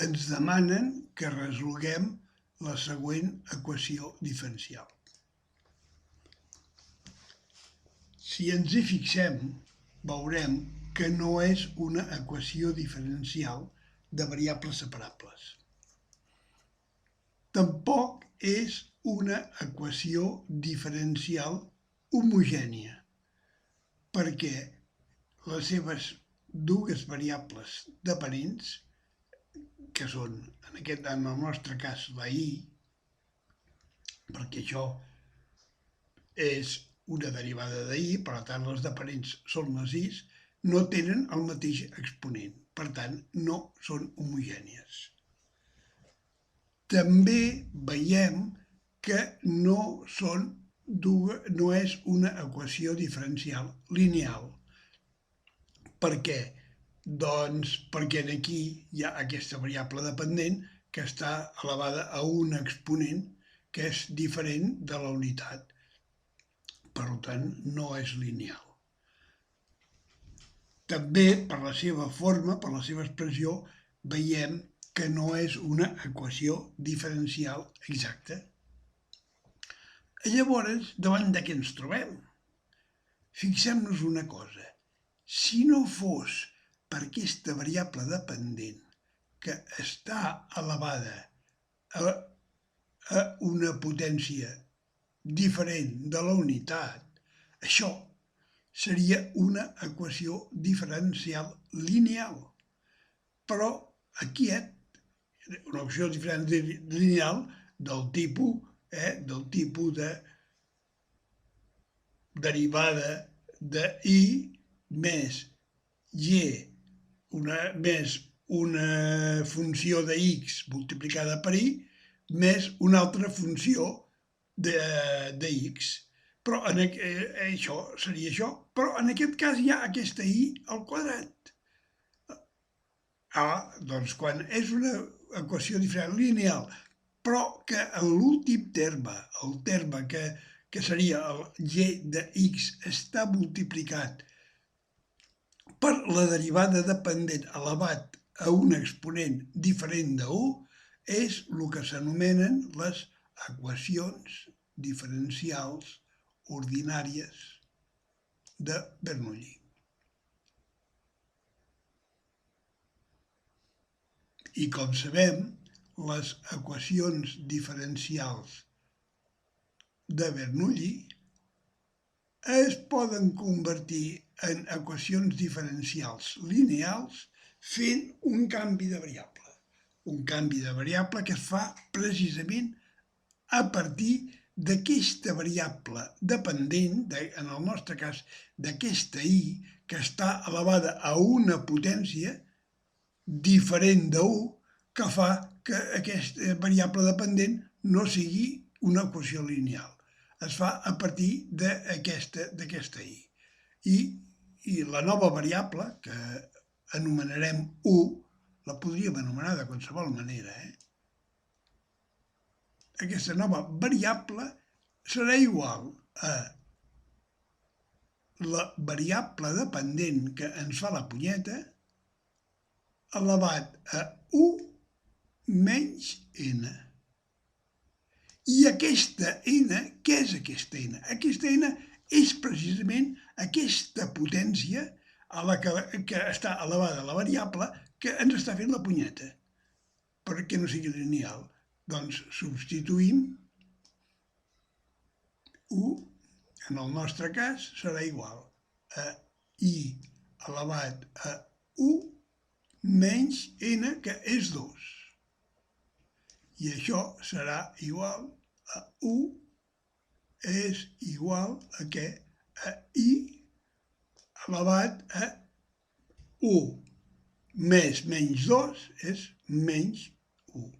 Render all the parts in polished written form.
ens demanen que resolguem la següent equació diferencial. Si ens hi fixem, veurem que no és una equació diferencial de variables separables. Tampoc és una equació diferencial homogènia, perquè les seves dues variables dependents, que són, en el nostre cas, la i, perquè això és una derivada de i, per tant, les dependents són les i's, no tenen el mateix exponent, per tant, no són homogènies. També veiem que no és una equació diferencial lineal. Per què? Doncs perquè aquí hi ha aquesta variable dependent que està elevada a un exponent que és diferent de la unitat. Per tant, no és lineal. També, per la seva forma, per la seva expressió, veiem que no és una equació diferencial exacta. Llavors, davant de què ens trobem? Fixem-nos una cosa. Si no fos per aquesta variable dependent que està elevada a una potència diferent de la unitat, això seria una equació diferencial lineal. Però aquí una equació diferencial lineal del tipus de derivada de i més y més una funció de x multiplicada per i més una altra funció de x. Però això seria això. Però en aquest cas hi ha aquesta i al quadrat. Doncs quan és una equació diferent lineal, però que en l'últim terme, el terme que seria el y de x, està multiplicat per la derivada dependent elevat a un exponent diferent de 1, és el que s'anomenen les equacions diferencials ordinàries de Bernoulli. I com sabem, les equacions diferencials de Bernoulli es poden convertir en equacions diferencials lineals fent un canvi de variable. Un canvi de variable que es fa precisament a partir d'aquesta variable dependent, en el nostre cas, d'aquesta i, que està elevada a una potència diferent de 1, que fa que aquesta variable dependent no sigui una equació lineal. Es fa a partir d'aquesta i. I la nova variable, que anomenarem 1, la podríem anomenar de qualsevol manera. Aquesta nova variable serà igual a la variable dependent que ens fa la punyeta elevat a 1 menys n. I aquesta n, què és aquesta n? Aquesta n és precisament aquesta potència a la que està elevada la variable que ens està fent la punyeta, perquè no sigui lineal. Doncs substituïm 1, en el nostre cas, serà igual a i elevat a 1 menys n, que és 2. I això serà igual a 1 és igual a què? A i elevat a 1 més menys 2 és menys 1.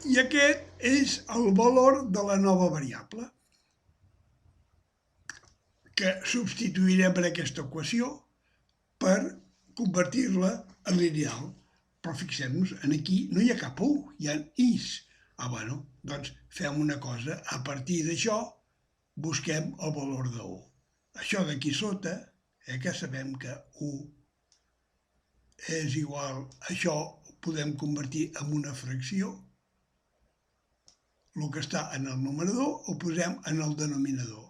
I aquest és el valor de la nova variable, que substituirem per aquesta equació per convertir-la en lineal. Però fixem-nos, aquí no hi ha cap 1, hi ha i's. Doncs fem una cosa, a partir d'això busquem el valor de 1. Això d'aquí sota que sabem que 1 és igual, això ho podem convertir en una fracció, el que està en el numerador ho posem en el denominador.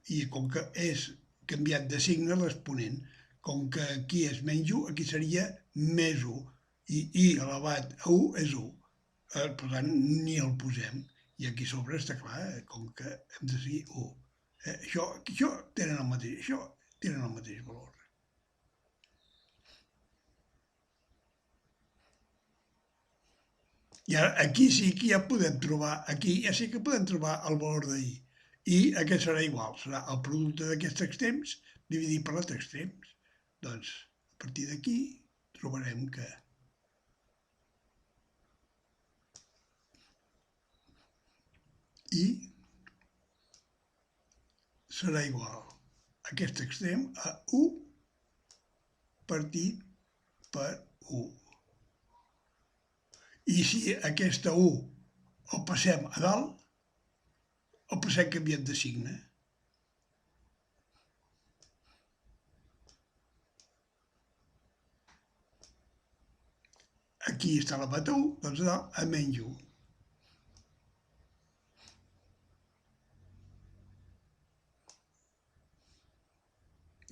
I com que és canviat de signe l'exponent, com que aquí és menys 1, aquí seria més 1, i i elevat a 1 és 1. Per tant, ni el posem. I aquí a sobre està clar, com que hem de seguir 1. Això tenen el mateix valor. I ara aquí sí que ja podem trobar, aquí ja sí que podem trobar el valor de i. I aquest serà igual, serà el producte d'aquests extrems dividit per l'altre extrems. Doncs a partir d'aquí trobarem que i serà igual a aquest extrem a 1 partit per 1. I si aquesta 1 el passem a dalt, el passem canviant de signe. Aquí està elevat a 1, doncs a dalt a menys 1.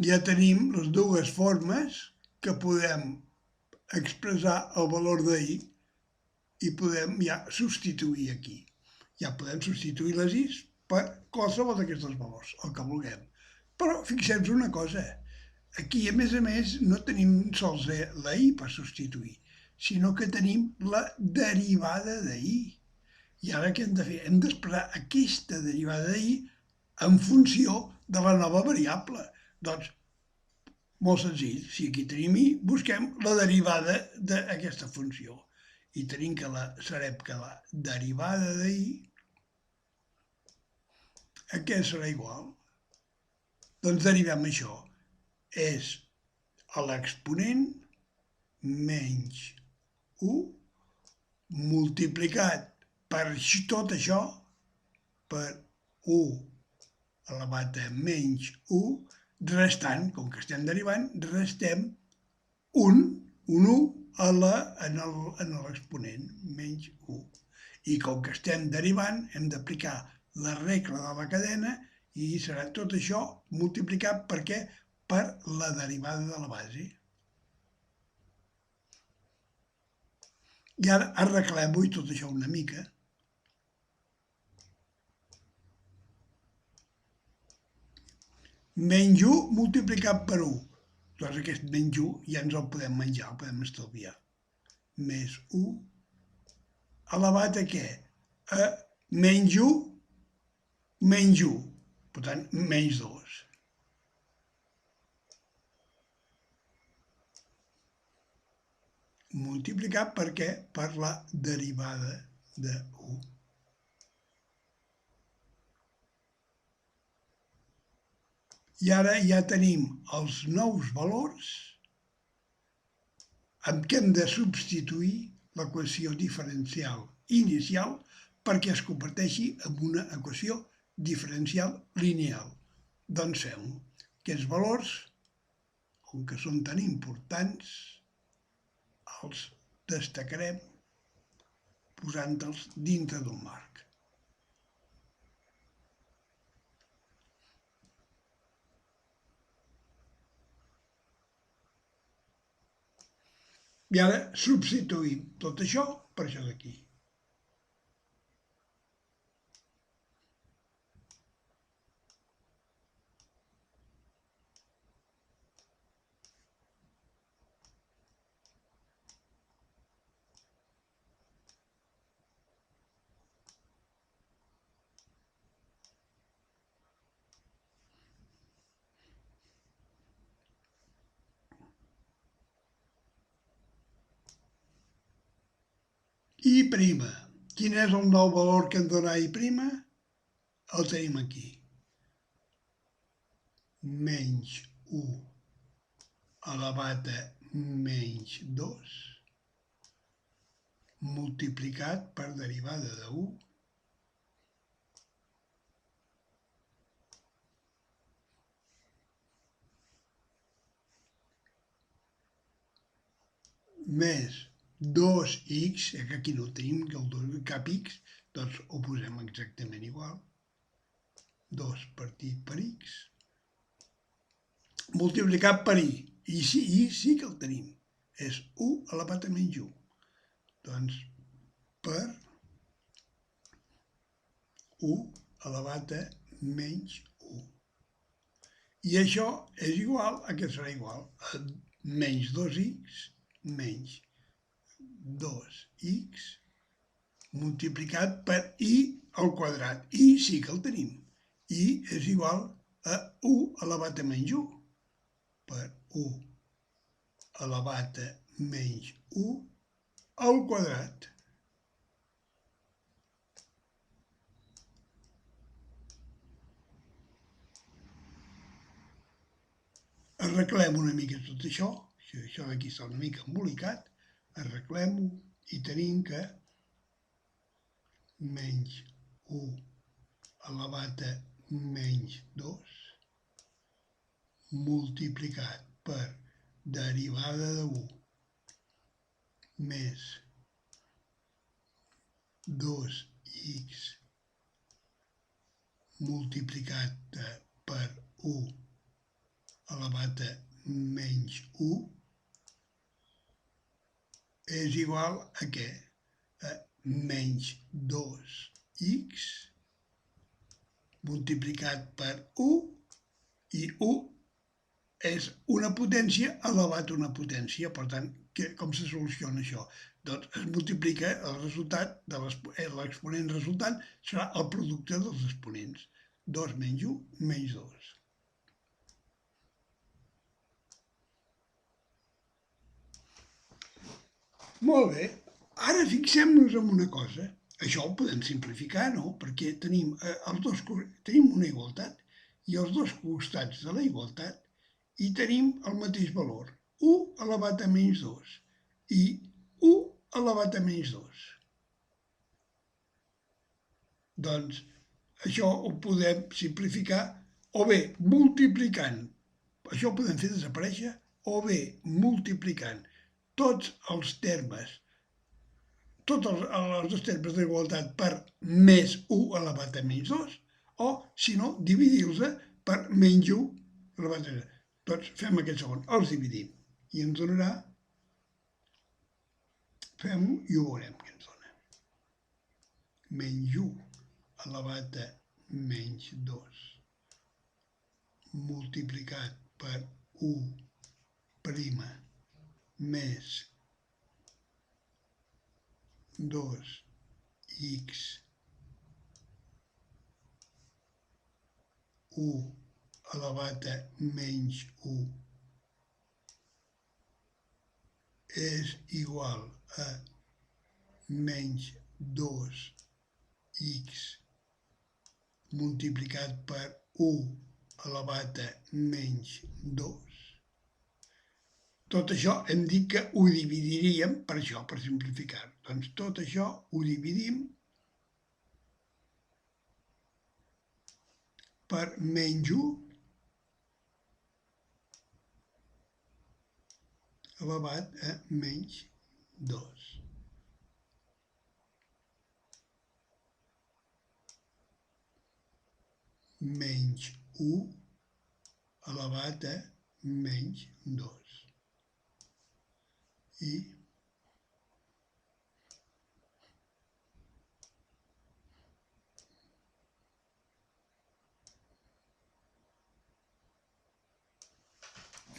Ja tenim les dues formes que podem expressar el valor de i i podem ja substituir aquí. Ja podem substituir les i's per qualsevol d'aquests valors, el que vulguem. Però fixem-nos una cosa, aquí a més, no tenim sols la i per substituir, sinó que tenim la derivada de i. I ara què hem de fer? Hem d'expressar aquesta derivada de i en funció de la nova variable. Doncs, molt senzill, si aquí tenim i, busquem la derivada d'aquesta funció. I tenim que sabem que la derivada de i, a què serà igual? Doncs derivem això. És l'exponent menys 1 multiplicat per tot això, per 1 elevat a menys 1, restant, com que estem derivant, restem un 1 en l'exponent, menys 1. I com que estem derivant, hem d'aplicar la regla de la cadena i serà tot això multiplicat per què? Per la derivada de la base. I ara arreglem-ho i tot això una mica. Menys 1 multiplicat per 1. Doncs aquest menys 1 ja ens el podem menjar, el podem estalviar. Més 1 elevat a què? A menys 1, menys 1. Per tant, menys 2. Multiplicat per què? Per la derivada de 1. I ara ja tenim els nous valors amb què hem de substituir l'equació diferencial inicial perquè es converteixi en una equació diferencial lineal. Doncs fem-ho. Aquests valors, com que són tan importants, els destacarem posant-los dintre d'un marc. I ara substituïm tot això per això d'aquí. I prima. Quin és el nou valor que ens dona i prima? El tenim aquí. Menys 1 elevat a menys 2 multiplicat per derivada de 1 més 2x, que aquí no tenim cap x, doncs ho posem exactament igual. 2 partit per x, multiplicat per i. I sí que el tenim. És 1 elevat a menys 1. Doncs per 1 elevat a menys 1. I això és igual a què serà igual? A menys 2x menys 2x multiplicat per i al quadrat. I sí que el tenim. I és igual a 1 elevat a menys 1 per 1 elevat a menys 1 al quadrat. Arreglem una mica tot això. Això d'aquí està una mica embolicat. Arreglem-ho i tenim que menys 1 elevat a menys 2 multiplicat per derivada de 1 més 2x multiplicat per 1 elevat a menys 1 és igual a què? A menys 2x multiplicat per 1, i 1 és una potència elevat a una potència. Per tant, com se soluciona això? Doncs es multiplica el resultat de l'exponent resultant, serà el producte dels exponents. 2 menys 1, menys 2. Molt bé, ara fixem-nos en una cosa. Això ho podem simplificar, no? Perquè tenim una igualtat i els dos costats de la igualtat i tenim el mateix valor, 1 elevat a menys 2 i 1 elevat a menys 2. Doncs això ho podem simplificar o bé multiplicant, això ho podem fer desaparèixer, o bé multiplicant tots els termes, tots els dos termes d'igualtat per més 1 elevat a menys 2, o, si no, dividir-los per menys 1 elevat a menys 2. Doncs fem aquest segon, els dividim, i ens donarà, fem-ho i ho veurem què ens dona. Menys 1 elevat a menys 2 multiplicat per 1 prima més 2x 1 elevat a menys 1 és igual a menys 2x multiplicat per 1 elevat a menys 2. Tot això hem dit que ho dividiríem per això, per simplificar. Doncs tot això ho dividim per menys 1 elevat a menys 2. Menys 1 elevat a menys 2. I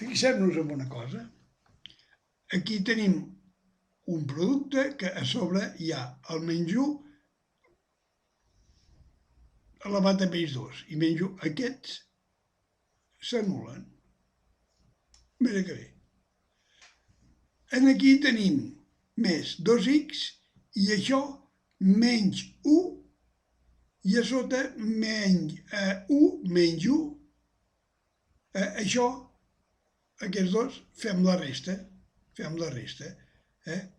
fixem-nos en una cosa. Aquí tenim un producte que a sobre hi ha el menys 1 elevat a menys 2 i menys 1. Aquests s'anul·len. Mira que bé. Aquí tenim més 2x i això menys 1 i a sota menys 1 menys 1. Això, aquests dos, fem la resta.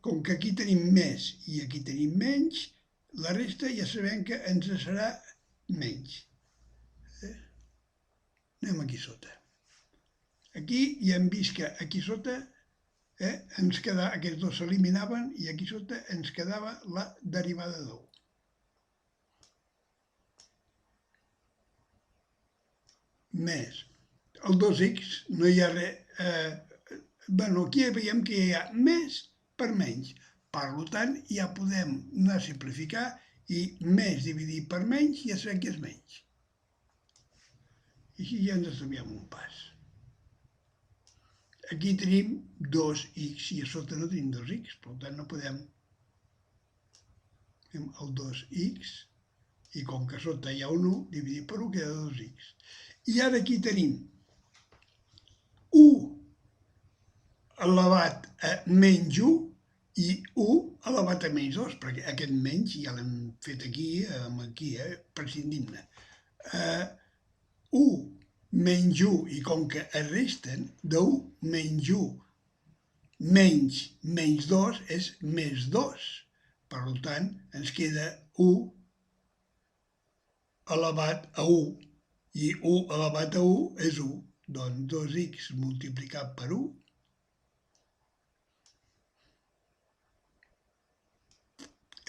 Com que aquí tenim més i aquí tenim menys, la resta ja sabem que ens serà menys. Anem aquí sota. Aquí ja hem vist que aquí sota Aquests dos s'eliminaven i aquí sota ens quedava la derivada de 1. Més el 2x, no hi ha res. Aquí veiem que hi ha més per menys. Per tant, ja podem anar a simplificar i més dividit per menys ja sabem que és menys. I així ja ens estalviem un pas. Aquí tenim 2x i a sota no tenim 2x, per tant no podem. Fem el 2x i com que a sota hi ha un 1, dividit per 1 queda 2x. I ara aquí tenim 1 elevat a menys 1 i 1 elevat a menys 2, perquè aquest menys ja l'hem fet aquí, prescindim-ne. 1 menys 1, i com que es resten, d'1 menys 1 menys 2 és més 2. Per tant, ens queda 1 elevat a 1, i 1 elevat a 1 és 1. Doncs 2x multiplicat per 1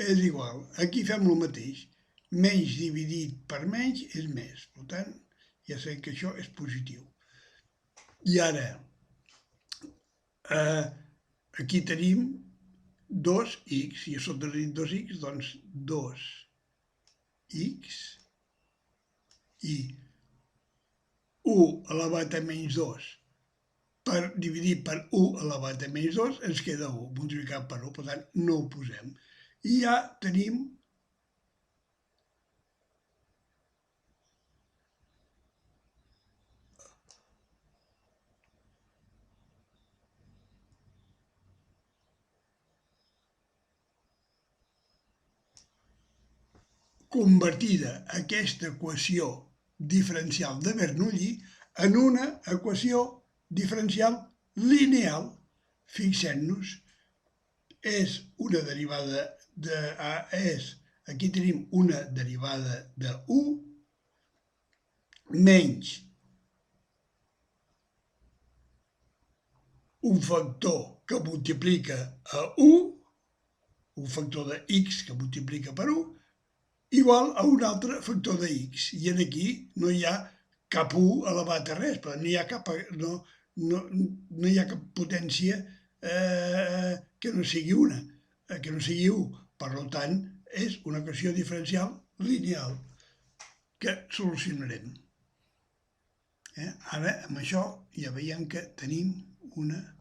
és igual. Aquí fem el mateix. Menys dividit per menys és més. Per tant, ja sabem que això és positiu. I ara, aquí tenim 2x, i a sota tenim 2x, doncs 2x i 1 elevat a menys 2 dividit per 1 elevat a menys 2 ens queda 1, multiplicat per 1, per tant no ho posem. I ja tenim convertida aquesta equació diferencial de Bernoulli en una equació diferencial lineal. Fixem-nos, és una derivada aquí tenim una derivada de 1 menys un factor que multiplica a 1, un factor de x que multiplica per 1, igual a un altre factor de x. I aquí no hi ha cap 1 elevat a res, però no hi ha cap potència que no sigui una, que no sigui 1. Per tant, és una equació diferencial lineal que solucionarem. Ara, amb això, ja veiem que tenim una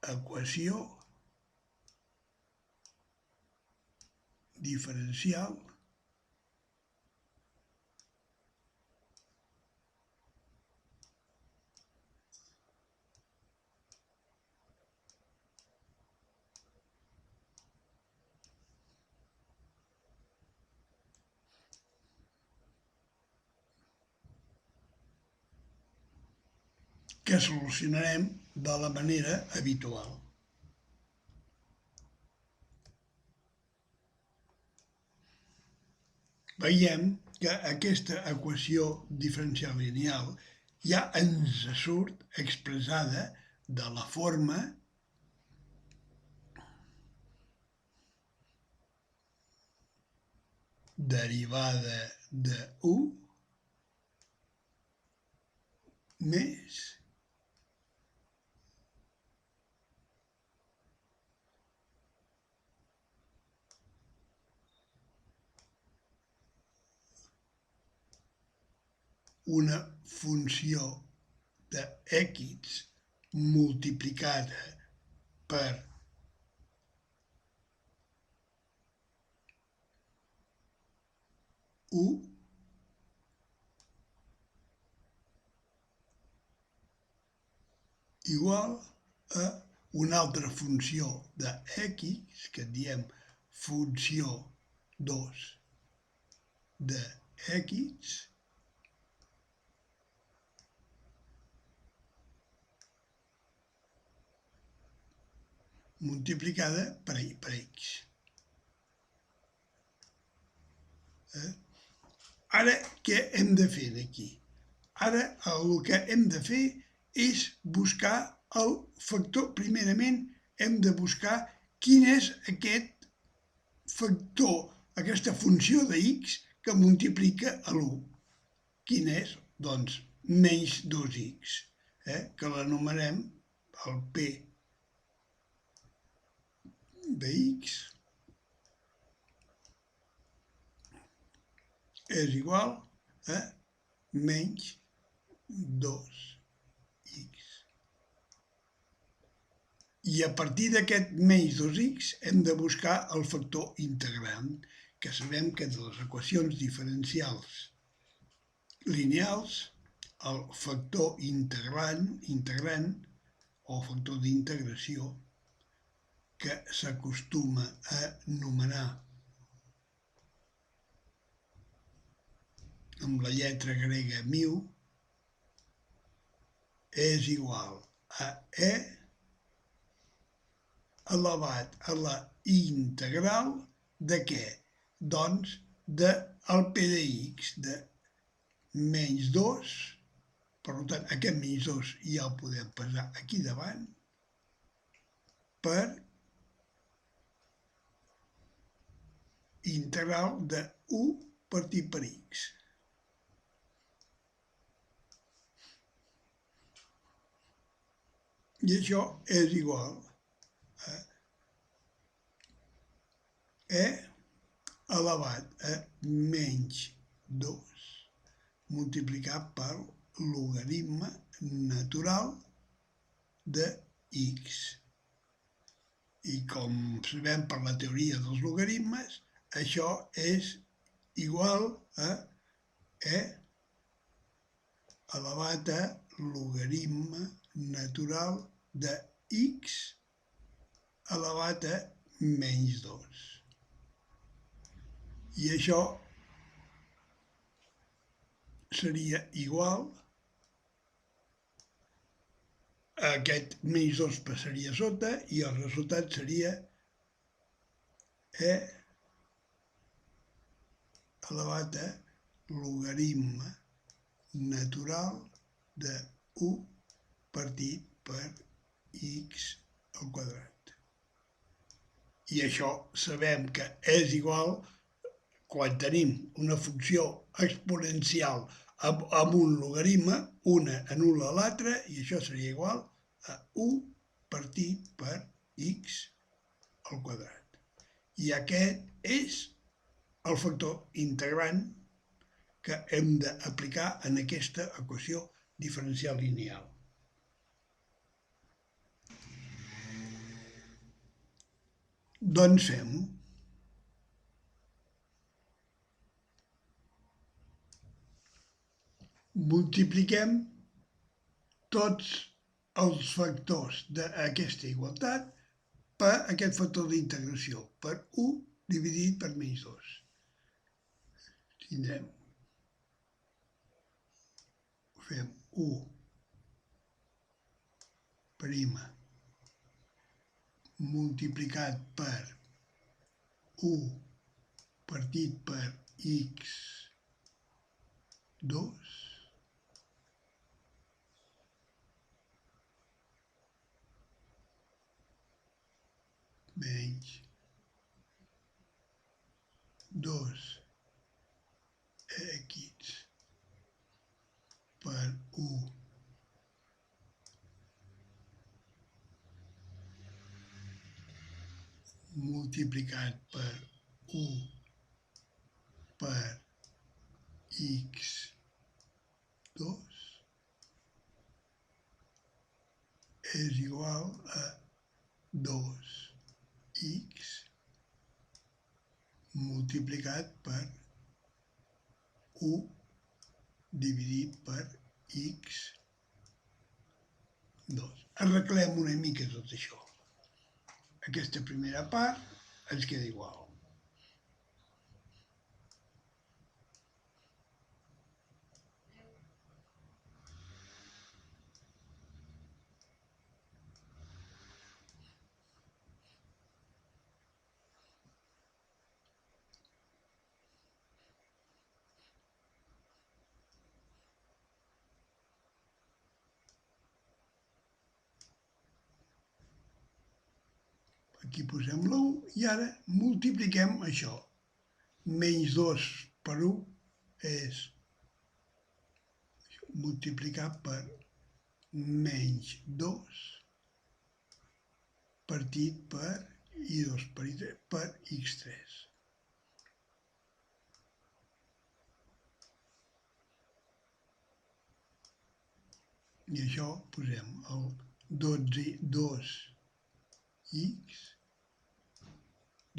equació diferencial que solucionarem de la manera habitual. Veiem que aquesta equació diferencial lineal ja ens surt expressada de la forma derivada de 1 més una funció de x multiplicada per u igual a una altra funció de x, que en diem funció 2 de x, multiplicada per x. Ara, què hem de fer aquí? Ara el que hem de fer és buscar el factor, primerament hem de buscar quin és aquest factor, aquesta funció de x que multiplica a l'1. Quin és? Doncs menys 2x, que l'anomenem el P de x és igual a menys 2x. I a partir d'aquest menys 2x hem de buscar el factor integrant, que sabem que de les equacions diferencials lineals el factor integrant o factor d'integració, que s'acostuma a anomenar amb la lletra grega mu, és igual a e elevat a la integral de què? Doncs del P de x, de menys 2, per tant aquest menys 2 ja el podem posar aquí davant, per integral de 1 partit per x. I això és igual a e elevat a menys 2 multiplicat per logaritme natural de x. I com sabem per la teoria dels logaritmes, això és igual a e elevat a logaritme natural de x elevat a menys 2. I això seria igual a aquest menys 2 passaria a sota i el resultat seria e elevat a logaritme natural de 1 partit per x al quadrat. I això sabem que és igual quan tenim una funció exponencial amb un logaritme, una anul·la l'altra, i això seria igual a 1 partit per x al quadrat. I aquest és el factor integrant que hem d'aplicar en aquesta equació diferencial lineal. Doncs fem-ho. Multipliquem tots els factors d'aquesta igualtat per aquest factor d'integració, per 1 dividit per menys 2. Tindrem, fem 1 prima multiplicat per 1 partit per x 2 menys 2x per 1 multiplicat per 1 per x 2 és igual a 2x multiplicat per 1 dividit per x 2. Arreglem una mica tot això. Aquesta primera part ens queda igual. Aquí posem la 1 i ara multipliquem això. Menys 2 per 1 és multiplicar per menys 2 partit per i2 per i3 per x3. I això posem el 2x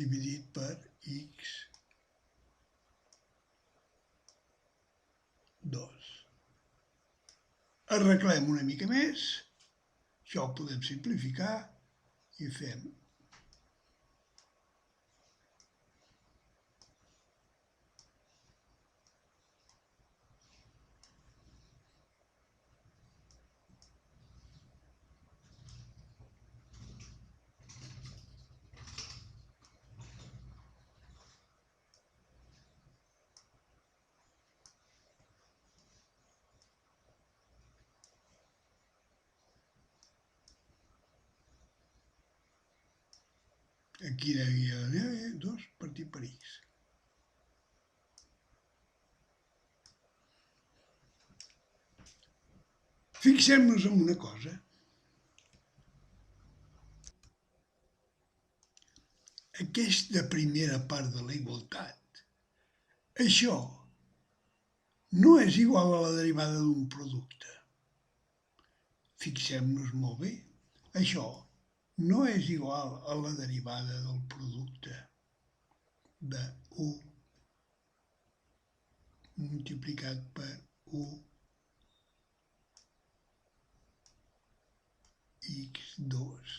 dividit per x2. Arreglem una mica més, això ho podem simplificar i fem aquí hi ha 2 partit per x. Fixem-nos en una cosa. Aquesta primera part de la igualtat, això no és igual a la derivada d'un producte. Fixem-nos molt bé. Això no és igual a la derivada del producte de 1 multiplicat per 1 x2.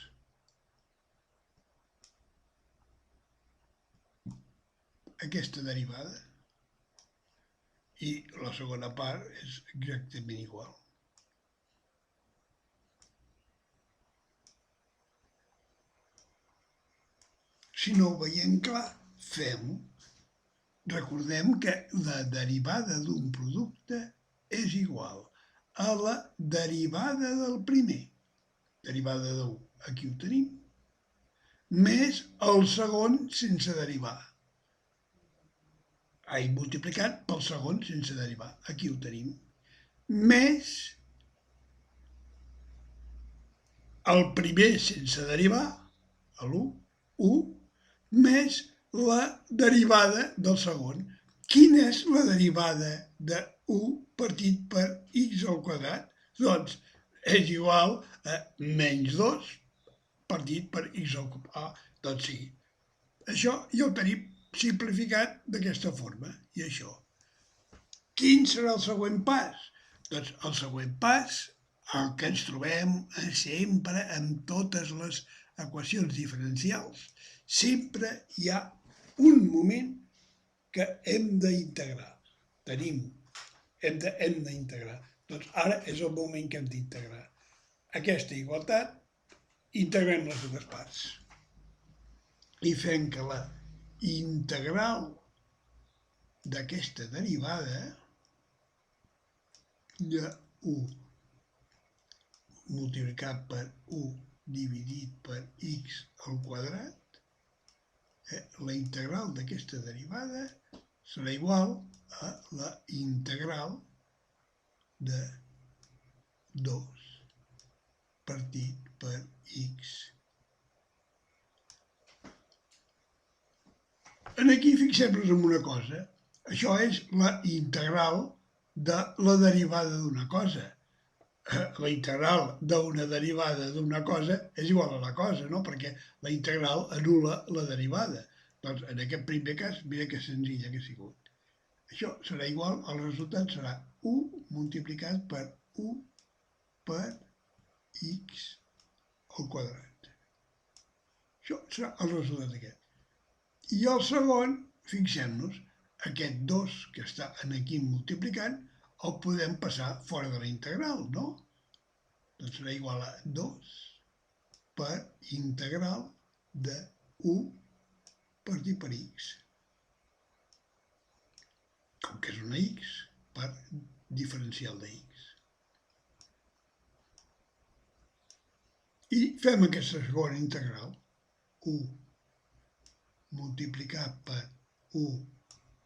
Aquesta derivada i la segona part és exactament igual. Si no ho veiem clar, fem-ho. Recordem que la derivada d'un producte és igual a la derivada del primer. Derivada de 1, aquí ho tenim, més el segon sense derivar. Multiplicat pel segon sense derivar, aquí ho tenim, més el primer sense derivar, l'1, 1, més la derivada del segon. Quina és la derivada de 1 partit per x al quadrat? Doncs és igual a menys 2 partit per x al quadrat. Doncs sí, això ja ho tenim simplificat d'aquesta forma. I això. Quin serà el següent pas? Doncs el següent pas, el que ens trobem sempre en totes les equacions diferencials, sempre hi ha un moment que hem d'integrar. Hem d'integrar. Doncs ara és el moment que hem d'integrar. Aquesta igualtat, integrem les dues parts. I fem que la integral d'aquesta derivada de 1 multiplicat per 1 dividit per x al quadrat, la integral d'aquesta derivada serà igual a la integral de 2 partit per x. Aquí fixem-nos en una cosa. Això és la integral de la derivada d'una cosa. La integral d'una derivada d'una cosa és igual a la cosa, no? Perquè la integral anul·la la derivada. Doncs en aquest primer cas, mira que senzilla que ha sigut. Això serà igual, el resultat serà 1 multiplicat per 1 per x al quadrat. Això serà el resultat aquest. I el segon, fixem-nos, aquest 2 que està aquí multiplicant, el podem passar fora de la integral, no? Doncs serà igual a 2 per integral de 1 partit per x. Com que és una x, per diferencial de x. I fem aquesta segona integral. 1 multiplicat per 1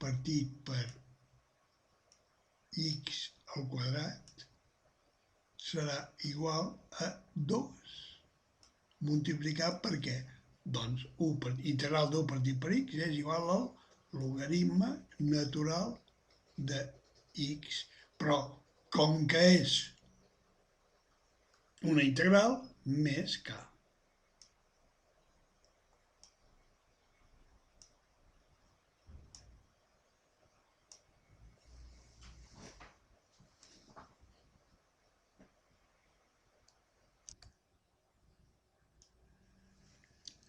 partit per x al quadrat serà igual a 2. Multiplicat per què? Doncs integral d'1 partit per x és igual al logaritme natural de x. Però com que és una integral, més k.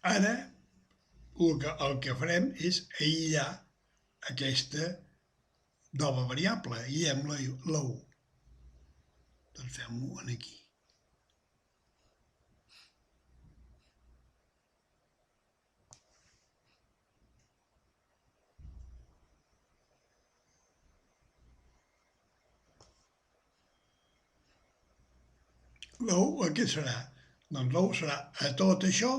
Ara el que farem és aïllar aquesta nova variable. Aïllem la 1. Doncs fem-ho aquí. La 1 què serà? Doncs la 1 serà a tot això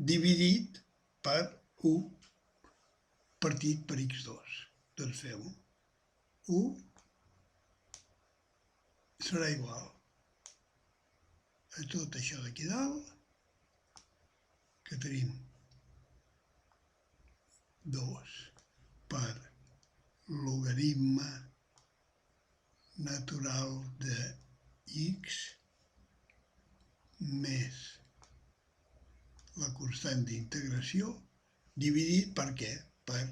dividit per 1 partit per x2. Doncs fem-ho. 1 serà igual a tot això d'aquí dalt, que tenim 2 per logaritme natural de x més la constant d'integració dividit per què? Per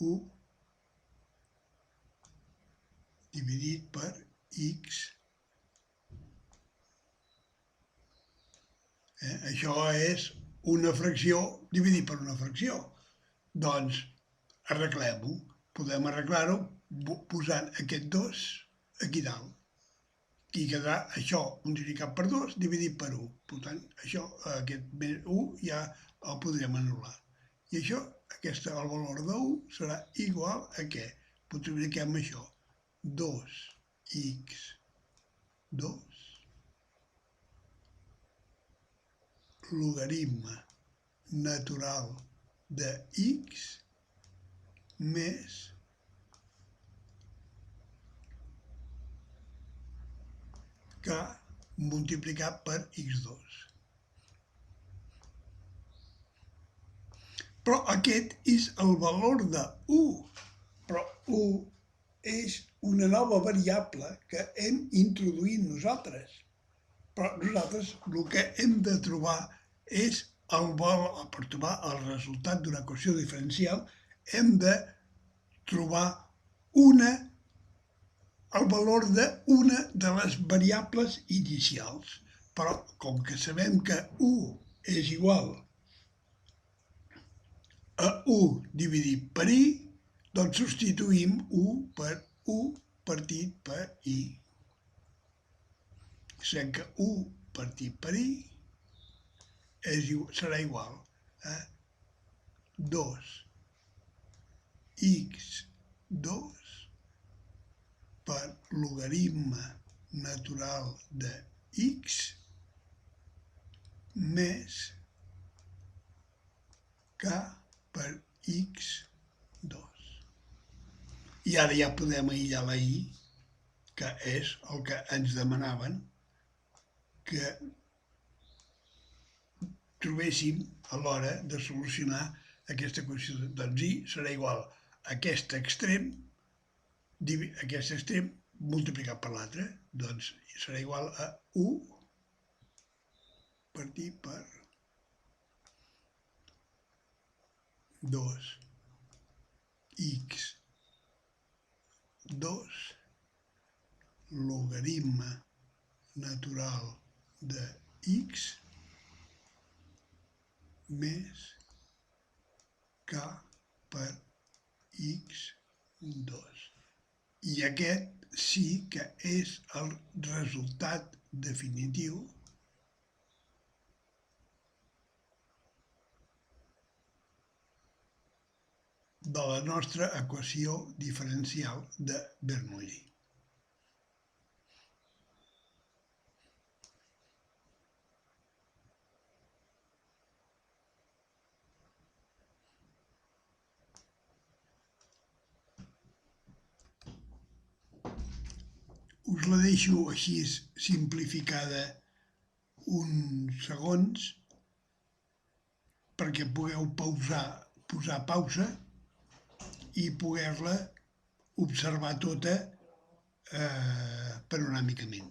1 dividit per x. Això és una fracció dividit per una fracció. Doncs arreglem-ho. Podem arreglar-ho posant aquest 2 aquí dalt. I quedarà això multiplicat per 2 dividit per 1. Per tant, això, aquest 1 ja el podrem anul·lar. I això, el valor de 1 serà igual a què? Multipliquem això. 2x2 logaritme natural de x més k multiplicat per x2. Però aquest és el valor de 1. Però 1 és una nova variable que hem introduït nosaltres. Però nosaltres el que hem de trobar és per trobar el resultat d'una equació diferencial, hem de trobar el valor d'una de les variables inicials. Però com que sabem que 1 és igual a 1 dividit per i, doncs substituïm 1 per 1 partit per i. Sabem que 1 partit per i serà igual a 2x2 per logaritme natural de x més k per x2. I ara ja podem aïllar la i, que és el que ens demanaven que trobéssim a l'hora de solucionar aquesta equació. Doncs i serà igual a aquest extrem multiplicat per l'altre. Doncs serà igual a 1 partit per 2x2 logaritme natural de x més k per x2. I aquest sí que és el resultat definitiu de la nostra equació diferencial de Bernoulli. Us la deixo així simplificada uns segons perquè pugueu posar pausa i poder-la observar tota panoràmicament.